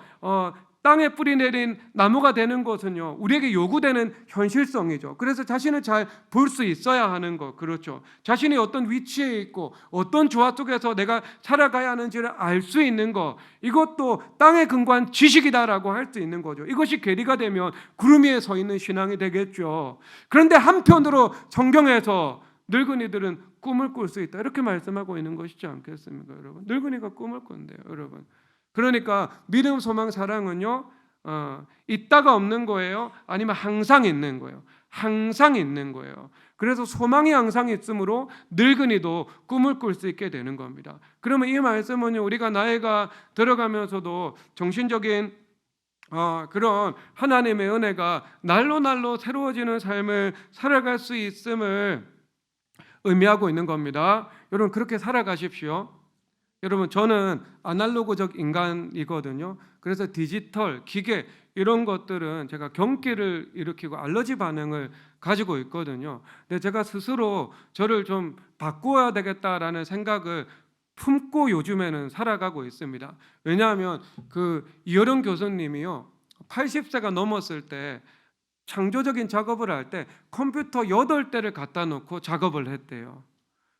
땅에 뿌리 내린 나무가 되는 것은요, 우리에게 요구되는 현실성이죠. 그래서 자신을 잘 볼 수 있어야 하는 것, 그렇죠. 자신이 어떤 위치에 있고 어떤 조화 속에서 내가 살아가야 하는지를 알 수 있는 것, 이것도 땅에 근거한 지식이다라고 할 수 있는 거죠. 이것이 계리가 되면 구름 위에 서 있는 신앙이 되겠죠. 그런데 한편으로 성경에서 늙은이들은 꿈을 꿀 수 있다 이렇게 말씀하고 있는 것이지 않겠습니까, 여러분? 늙은이가 꿈을 꾼대요, 여러분. 그러니까 믿음, 소망, 사랑은요, 있다가 없는 거예요? 아니면 항상 있는 거예요? 항상 있는 거예요. 그래서 소망이 항상 있으므로 늙은이도 꿈을 꿀 수 있게 되는 겁니다. 그러면 이 말씀은요, 우리가 나이가 들어가면서도 정신적인 그런 하나님의 은혜가 날로 날로 새로워지는 삶을 살아갈 수 있음을 의미하고 있는 겁니다. 여러분, 그렇게 살아가십시오. 여러분, 저는 아날로그적 인간이거든요. 그래서 디지털, 기계 이런 것들은 제가 경계를 일으키고 알러지 반응을 가지고 있거든요. 근데 제가 스스로 저를 좀 바꿔야 되겠다라는 생각을 품고 요즘에는 살아가고 있습니다. 왜냐하면 그 이어령 교수님이요, 80세가 넘었을 때 창조적인 작업을 할 때 컴퓨터 8대를 갖다 놓고 작업을 했대요.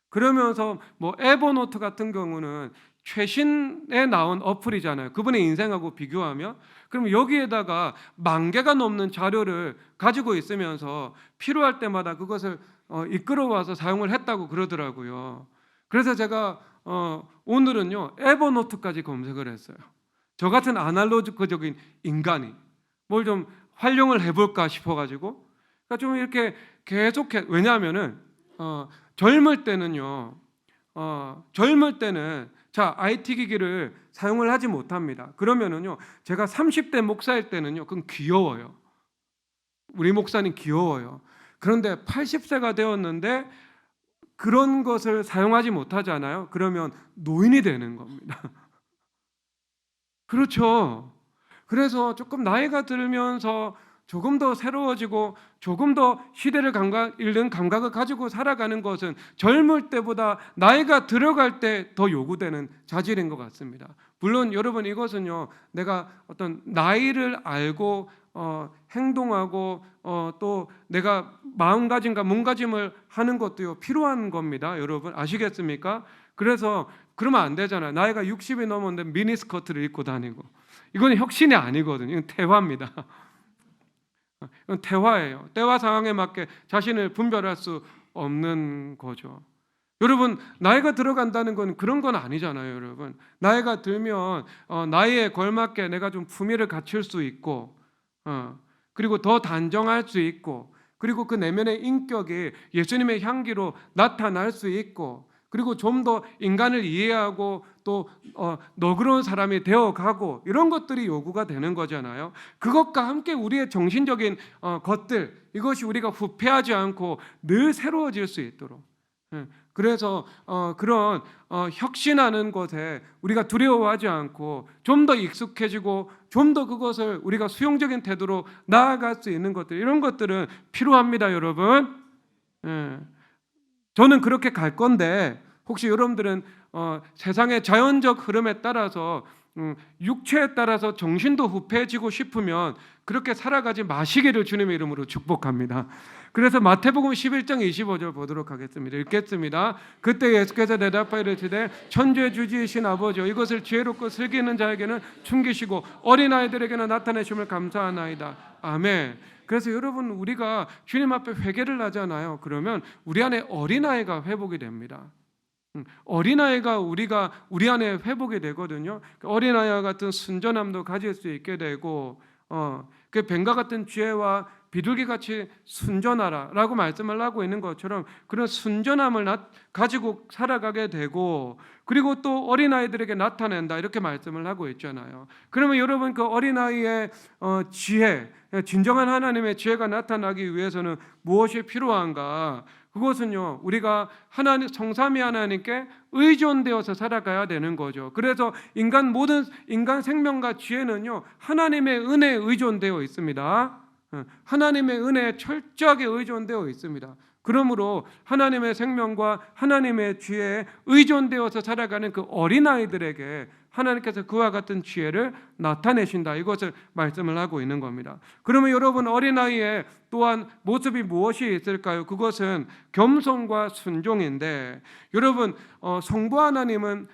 그러면서 뭐 에버노트 같은 경우는 최신에 나온 어플이잖아요. 그분의 인생하고 비교하면. 그럼 여기에다가 10,000개가 넘는 자료를 가지고 있으면서 필요할 때마다 그것을 이끌어와서 사용을 했다고 그러더라고요. 그래서 제가 오늘은요, 에버노트까지 검색을 했어요. 저 같은 아날로그적인 인간이 뭘 좀 활용을 해볼까 싶어가지고, 그러니까 좀 이렇게 계속해. 왜냐하면은 젊을 때는요, 젊을 때는 자, IT 기기를 사용을 하지 못합니다. 그러면은요, 제가 30대 목사일 때는요, 그건 귀여워요. 우리 목사님 귀여워요. 그런데 80세가 되었는데 그런 것을 사용하지 못하잖아요. 그러면 노인이 되는 겁니다. 그렇죠. 그래서 조금 나이가 들면서 조금 더 새로워지고 조금 더 시대를 읽는 감각을 가지고 살아가는 것은 젊을 때보다 나이가 들어갈 때 더 요구되는 자질인 것 같습니다. 물론 여러분, 이것은요, 내가 어떤 나이를 알고 행동하고 또 내가 마음가짐과 몸가짐을 하는 것도요, 필요한 겁니다. 여러분 아시겠습니까? 그래서 그러면 안 되잖아요. 나이가 60이 넘었는데 미니스커트를 입고 다니고, 이건 혁신이 아니거든요. 이건 태화입니다. 이건 태화예요. 때와 상황에 맞게 자신을 분별할 수 없는 거죠. 여러분, 나이가 들어간다는 건 그런 건 아니잖아요. 여러분, 나이가 들면 나이에 걸맞게 내가 좀 품위를 갖출 수 있고, 그리고 더 단정할 수 있고, 그리고 그 내면의 인격이 예수님의 향기로 나타날 수 있고, 그리고 좀 더 인간을 이해하고 또 너그러운 사람이 되어가고, 이런 것들이 요구가 되는 거잖아요. 그것과 함께 우리의 정신적인 것들, 이것이 우리가 후패하지 않고 늘 새로워질 수 있도록, 그래서 그런 혁신하는 것에 우리가 두려워하지 않고 좀 더 익숙해지고 좀 더 그것을 우리가 수용적인 태도로 나아갈 수 있는 것들, 이런 것들은 필요합니다, 여러분. 저는 그렇게 갈 건데, 혹시 여러분들은 세상의 자연적 흐름에 따라서 육체에 따라서 정신도 후패해지고 싶으면 그렇게 살아가지 마시기를 주님의 이름으로 축복합니다. 그래서 마태복음 11장 25절 보도록 하겠습니다. 읽겠습니다. 그때 예수께서 대답하여 이르시되 천주의 주지이신 아버지여, 이것을 지혜롭고 슬기 있는 자에게는 숨기시고 어린아이들에게는 나타내심을 감사하나이다. 아멘. 그래서 여러분, 우리가 주님 앞에 회개를 하잖아요. 그러면 우리 안에 어린아이가 회복이 됩니다. 어린아이가 우리 안에 회복이 되거든요. 어린아이와 같은 순전함도 가질 수 있게 되고, 그 뱀과 같은 지혜와 비둘기같이 순전하라라고 말씀을 하고 있는 것처럼 그런 순전함을 가지고 살아가게 되고, 그리고 또 어린아이들에게 나타낸다 이렇게 말씀을 하고 있잖아요. 그러면 여러분, 그 어린아이의 지혜, 진정한 하나님의 지혜가 나타나기 위해서는 무엇이 필요한가? 그것은요, 우리가 하나님, 성삼위 하나님께 의존되어서 살아가야 되는 거죠. 그래서 모든 인간 생명과 지혜는요, 하나님의 은혜에 의존되어 있습니다. 하나님의 은혜에 철저하게 의존되어 있습니다. 그러므로 하나님의 생명과 하나님의 지혜에 의존되어서 살아가는 그 어린아이들에게 하나님께서 그와 같은 지혜를 나타내신다, 이것을 말씀을 하고 있는 겁니다. 그러면 여러분, 어린아이의 또한 모습이 무엇이 있을까요? 그것은 겸손과 순종인데, 여러분, 성부 하나님은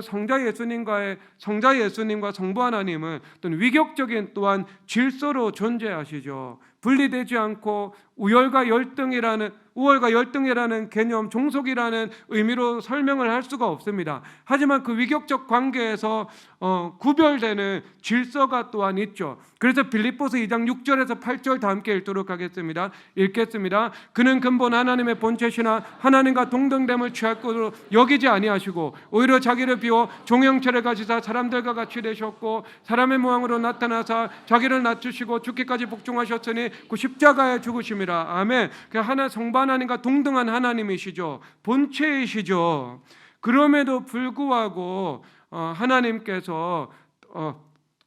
성자 예수님과 성부 하나님은 어떤 위격적인 또한 질서로 존재하시죠. 분리되지 않고 우월과 열등이라는 개념, 종속이라는 의미로 설명을 할 수가 없습니다. 하지만 그 위격적 관계에서 구별되는 질서가 또한 있죠. 그래서 빌립보서 2장 6절에서 8절 다 함께 읽도록 하겠습니다. 읽겠습니다. 그는 근본 하나님의 본체시나 하나님과 동등됨을 취할 것으로 여기지 아니하시고 오히려 자기를 비워 종형체를 가지사 사람들과 같이 되셨고 사람의 모양으로 나타나사 자기를 낮추시고 죽기까지 복종하셨으니 그 십자가에 죽으심이라. 아멘. 성부 하나님과 동등한 하나님이시죠. 본체이시죠. 그럼에도 불구하고 하나님께서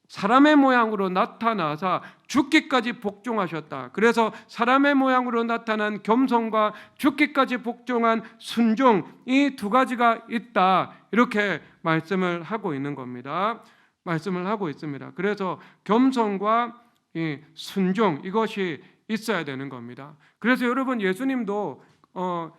사람의 모양으로 나타나사 죽기까지 복종하셨다. 그래서 사람의 모양으로 나타난 겸손과 죽기까지 복종한 순종, 이 두 가지가 있다, 이렇게 말씀을 하고 있는 겁니다. 말씀을 하고 있습니다. 그래서 겸손과 이 순종, 이것이 있어야 되는 겁니다. 그래서 여러분, 예수님도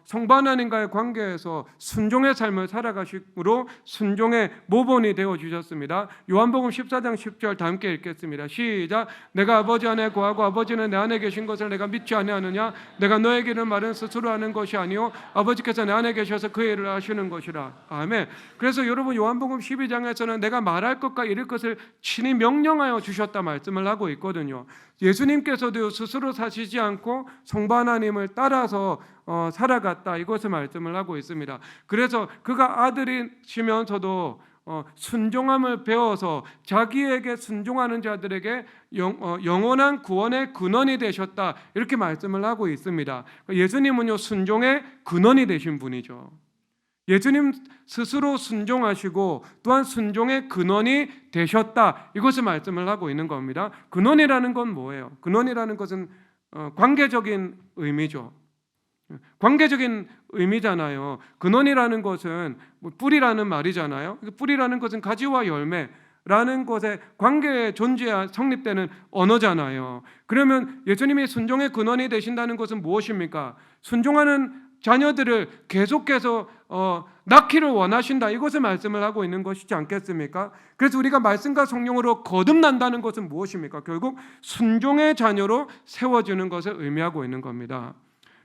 성부 하나님과의 관계에서 순종의 삶을 살아가심으로 순종의 모본이 되어 주셨습니다. 요한복음 14장 10절 다 함께 읽겠습니다. 시작. 내가 아버지 안에 거하고 아버지는 내 안에 계신 것을 내가 믿지 아니하느냐? 내가 너에게 이르는 말은 스스로 하는 것이 아니요 아버지께서 내 안에 계셔서 그 일을 하시는 것이라. 아멘. 그래서 여러분, 요한복음 12장에서는 내가 말할 것과 이를 것을 친히 명령하여 주셨다 말씀을 하고 있거든요. 예수님께서도 스스로 사시지 않고 성부 하나님을 따라서 살아갔다, 이것을 말씀을 하고 있습니다. 그래서 그가 아들이시면서도 순종함을 배워서 자기에게 순종하는 자들에게 영원한 구원의 근원이 되셨다, 이렇게 말씀을 하고 있습니다. 예수님은요, 순종의 근원이 되신 분이죠. 예수님 스스로 순종하시고 또한 순종의 근원이 되셨다, 이것을 말씀을 하고 있는 겁니다. 근원이라는 건 뭐예요? 근원이라는 것은 관계적인 의미죠. 관계적인 의미잖아요. 근원이라는 것은 뿌리라는 말이잖아요. 뿌리라는 것은 가지와 열매라는 것에 관계에 성립되는 언어잖아요. 그러면 예수님이 순종의 근원이 되신다는 것은 무엇입니까? 순종하는 자녀들을 계속해서 낳기를 원하신다, 이것을 말씀을 하고 있는 것이지 않겠습니까? 그래서 우리가 말씀과 성령으로 거듭난다는 것은 무엇입니까? 결국 순종의 자녀로 세워지는 것을 의미하고 있는 겁니다.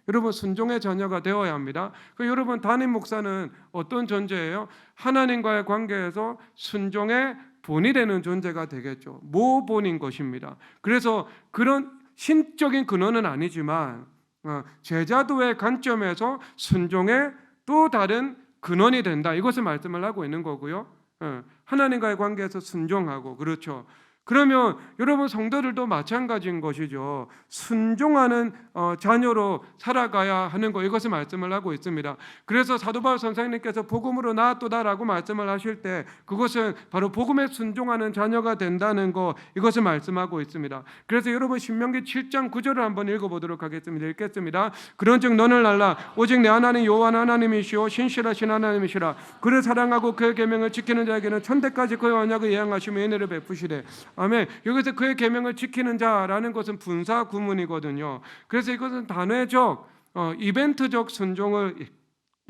여러분, 순종의 자녀가 되어야 합니다. 여러분, 담임 목사는 어떤 존재예요? 하나님과의 관계에서 순종의 본이 되는 존재가 되겠죠. 모본인 것입니다. 그래서 그런 신적인 근원은 아니지만 제자도의 관점에서 순종의 또 다른 근원이 된다, 이것을 말씀을 하고 있는 거고요. 하나님과의 관계에서 순종하고, 그렇죠. 그러면 여러분, 성도들도 마찬가지인 것이죠. 순종하는 자녀로 살아가야 하는 것, 이것을 말씀을 하고 있습니다. 그래서 사도 바울 선생님께서 복음으로 나았도다라고 말씀을 하실 때 그것은 바로 복음에 순종하는 자녀가 된다는 것, 이것을 말씀하고 있습니다. 그래서 여러분, 신명기 7장 9절을 한번 읽어보도록 하겠습니다. 읽겠습니다. 그런즉 너는 알라 오직 내 하나님 여호와 하나님이시오 신실하신 하나님이시라. 그를 사랑하고 그의 계명을 지키는 자에게는 천대까지 그의 언약을 예양하시며 은혜를 베푸시되. 아멘. 여기서 그의 계명을 지키는 자라는 것은 분사 구문이거든요. 그래서 이것은 단회적 이벤트적 순종을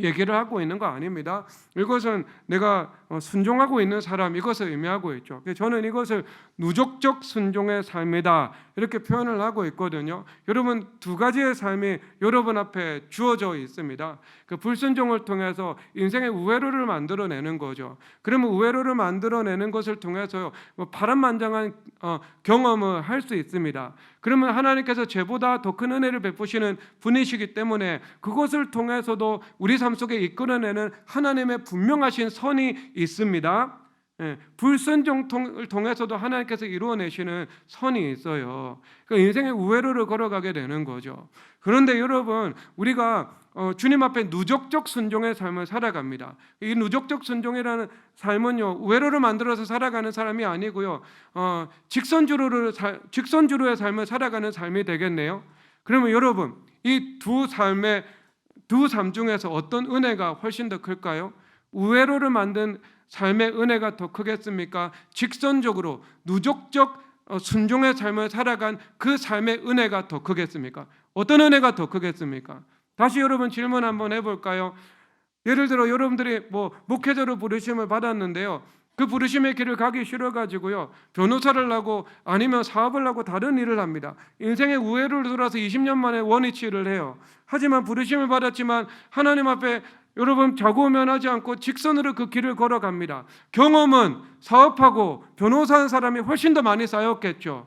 얘기를 하고 있는 거 아닙니다. 이것은 내가 순종하고 있는 사람, 이것을 의미하고 있죠. 저는 이것을 누적적 순종의 삶이다, 이렇게 표현을 하고 있거든요. 여러분, 두 가지의 삶이 여러분 앞에 주어져 있습니다. 그 불순종을 통해서 인생의 우회로를 만들어내는 거죠. 그러면 우회로를 만들어내는 것을 통해서 파란만장한 경험을 할 수 있습니다. 그러면 하나님께서 죄보다 더 큰 은혜를 베푸시는 분이시기 때문에 그것을 통해서도 우리 삶 속에 이끌어내는 하나님의 분명하신 선이 있습니다. 불순종을 통해서도 하나님께서 이루어내시는 선이 있어요. 그러니까 인생의 우회로를 걸어가게 되는 거죠. 그런데 여러분, 우리가 주님 앞에 누적적 순종의 삶을 살아갑니다. 이 누적적 순종이라는 삶은요, 우회로를 만들어서 살아가는 사람이 아니고요, 직선주로의 삶을 살아가는 삶이 되겠네요. 그러면 여러분, 이 두 삶 중에서 어떤 은혜가 훨씬 더 클까요? 우회로를 만든 삶의 은혜가 더 크겠습니까? 직선적으로 누적적 순종의 삶을 살아간 그 삶의 은혜가 더 크겠습니까? 어떤 은혜가 더 크겠습니까? 다시 여러분 질문 한번 해볼까요? 예를 들어 여러분들이 목회자로 부르심을 받았는데요, 그 부르심의 길을 가기 싫어가지고요, 변호사를 하고 아니면 사업을 하고 다른 일을 합니다. 인생의 우회로를 돌아서 20년 만에 원위치를 해요. 하지만 부르심을 받았지만 하나님 앞에 여러분 좌고우면하지 않고 직선으로 그 길을 걸어갑니다. 경험은 사업하고 변호사하는 사람이 훨씬 더 많이 쌓였겠죠.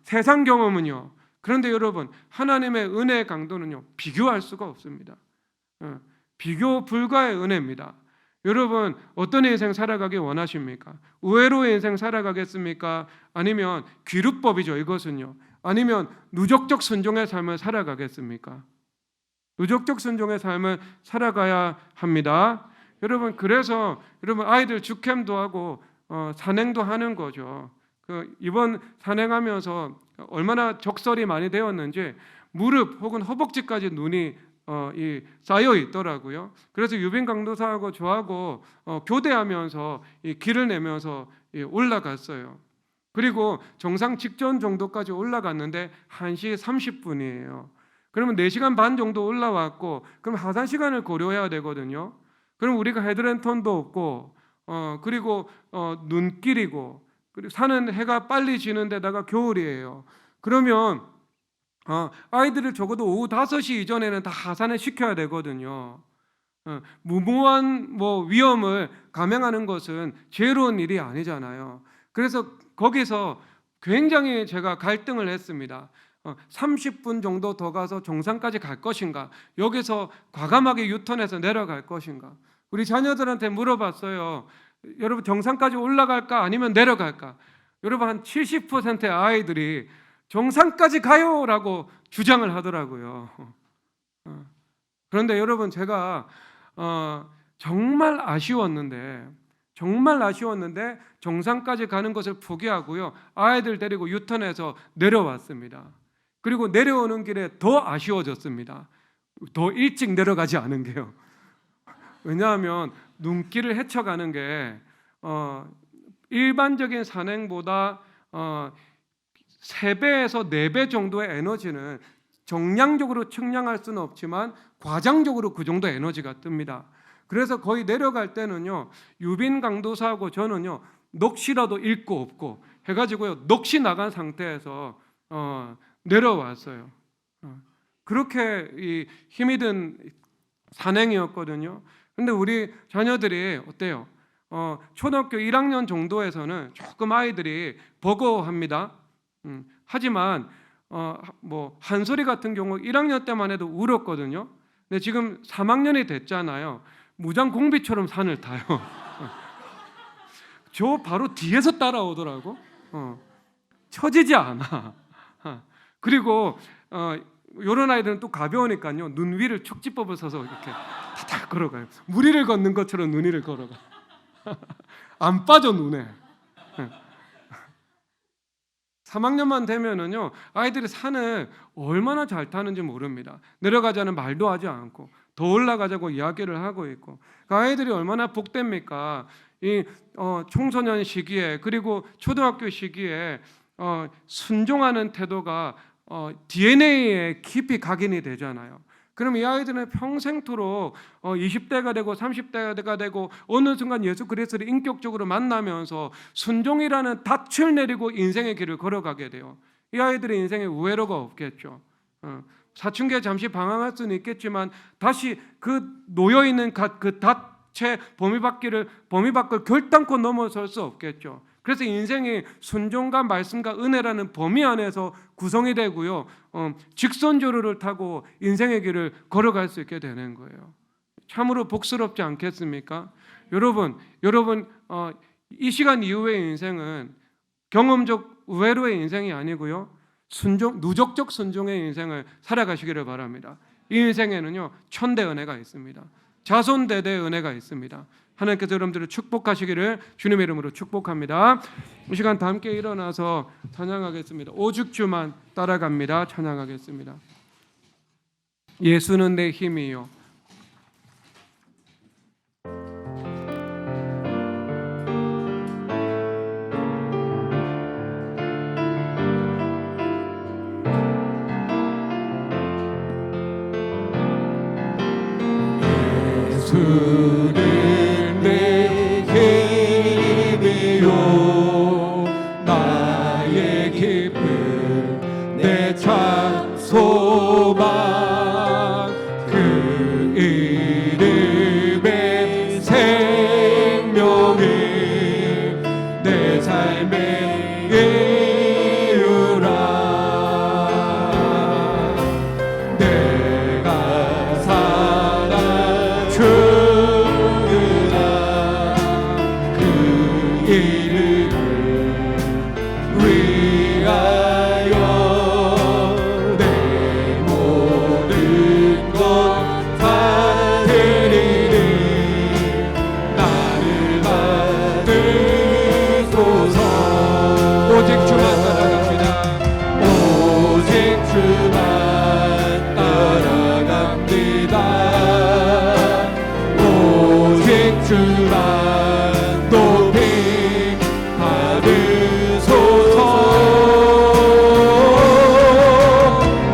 세상 경험은요. 그런데 여러분, 하나님의 은혜의 강도는요, 비교할 수가 없습니다. 비교 불가의 은혜입니다. 여러분, 어떤 인생 살아가기 원하십니까? 우회로의 인생 살아가겠습니까? 아니면 귀루법이죠, 이것은요. 아니면 누적적 순종의 삶을 살아가겠습니까? 누적적 순종의 삶을 살아가야 합니다. 여러분, 그래서 여러분 아이들 주캠도 하고 산행도 하는 거죠. 이번 산행하면서 얼마나 적설이 많이 되었는지 무릎 혹은 허벅지까지 눈이 쌓여 있더라고요. 그래서 유빈 강도사하고 저하고 교대하면서 길을 내면서 올라갔어요. 그리고 정상 직전 정도까지 올라갔는데 1시 30분이에요. 그러면 4시간 반 정도 올라왔고, 그럼 하산 시간을 고려해야 되거든요. 그럼 우리가 헤드랜턴도 없고, 그리고 눈길이고, 그리고 산은 해가 빨리 지는 데다가 겨울이에요. 그러면 아이들을 적어도 오후 5시 이전에는 다 하산을 시켜야 되거든요. 무모한 위험을 감행하는 것은 지혜로운 일이 아니잖아요. 그래서 거기서 굉장히 제가 갈등을 했습니다. 30분 정도 더 가서 정상까지 갈 것인가, 여기서 과감하게 유턴해서 내려갈 것인가. 우리 자녀들한테 물어봤어요. 여러분, 정상까지 올라갈까 아니면 내려갈까? 여러분, 한 70%의 아이들이 정상까지 가요라고 주장을 하더라고요. 그런데 여러분, 제가 정말 아쉬웠는데 정상까지 가는 것을 포기하고요, 아이들 데리고 유턴해서 내려왔습니다. 그리고 내려오는 길에 더 아쉬워졌습니다. 더 일찍 내려가지 않은 게요. 왜냐하면 눈길을 헤쳐가는 게 일반적인 산행보다 3배에서 4배 정도의 에너지는 정량적으로 측량할 수는 없지만 과장적으로 그 정도 에너지가 뜹니다. 그래서 거의 내려갈 때는요, 유빈 강도사하고 저는요, 넋이라도 잃고 없고 해가지고요, 넋이 나간 상태에서 내려왔어요. 그렇게 힘이 든 산행이었거든요. 근데 우리 자녀들이 어때요? 초등학교 1학년 정도에서는 조금 아이들이 버거워합니다. 하지만 한솔이 같은 경우 1학년 때만 해도 울었거든요. 근데 지금 3학년이 됐잖아요. 무장공비처럼 산을 타요. 저 바로 뒤에서 따라오더라고. 처지지 않아. 그리고 이런 아이들은 또 가벼우니까요, 눈 위를 척지법을 써서 이렇게 타닥 걸어가요. 무리를 걷는 것처럼 눈 위를 걸어가. 안 빠져 눈에. 3학년만 되면은요, 아이들이 산을 얼마나 잘 타는지 모릅니다. 내려가자는 말도 하지 않고 더 올라가자고 이야기를 하고 있고, 그 아이들이 얼마나 복됩니까? 이 청소년 시기에, 그리고 초등학교 시기에 순종하는 태도가 DNA에 깊이 각인이 되잖아요. 그럼 이 아이들은 평생토록 20대가 되고 30대가 되고 어느 순간 예수 그리스도를 인격적으로 만나면서 순종이라는 닻을 내리고 인생의 길을 걸어가게 돼요. 이 아이들의 인생에 우회로가 없겠죠. 사춘기에 잠시 방황할 수는 있겠지만 다시 그 놓여있는 그 닻의 범위 밖을 결단코 넘어설 수 없겠죠. 그래서 인생이 순종과 말씀과 은혜라는 범위 안에서 구성이 되고요, 직선주로를 타고 인생의 길을 걸어갈 수 있게 되는 거예요. 참으로 복스럽지 않겠습니까? 여러분 이 시간 이후의 인생은 경험적 외로의 인생이 아니고요, 누적적 순종의 인생을 살아가시기를 바랍니다. 이 인생에는요, 천대 은혜가 있습니다. 자손대대 은혜가 있습니다. 하나님께서 여러분들을 축복하시기를 주님의 이름으로 축복합니다. 이 시간 다 함께 일어나서 찬양하겠습니다. 오직 주만 따라갑니다. 찬양하겠습니다. 예수는 내 힘이요. 예수는 내 힘이요, 나의 기쁨, 내 참 소망, 그 이름의 생명이 내 삶의 이유라. 내가 살아 주으라. 그 이름을 위하여 내 모든 것 다 드리리. 나를 받으소서. 오직 주만 따라갑니다. 오직 주만 따라갑니다. 오직 주만 높이 받으소서.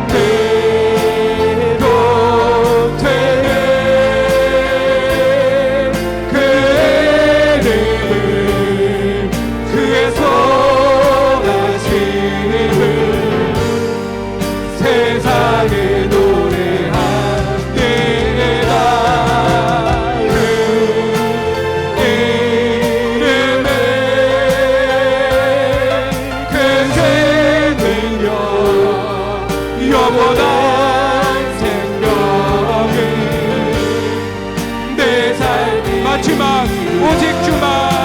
내도 되는 그 이름을, 그의 선하심을 세상에 노래하리라. 그 이름에 그 생명력, 영원한 생명이 내 삶이. 마지막 오직 주만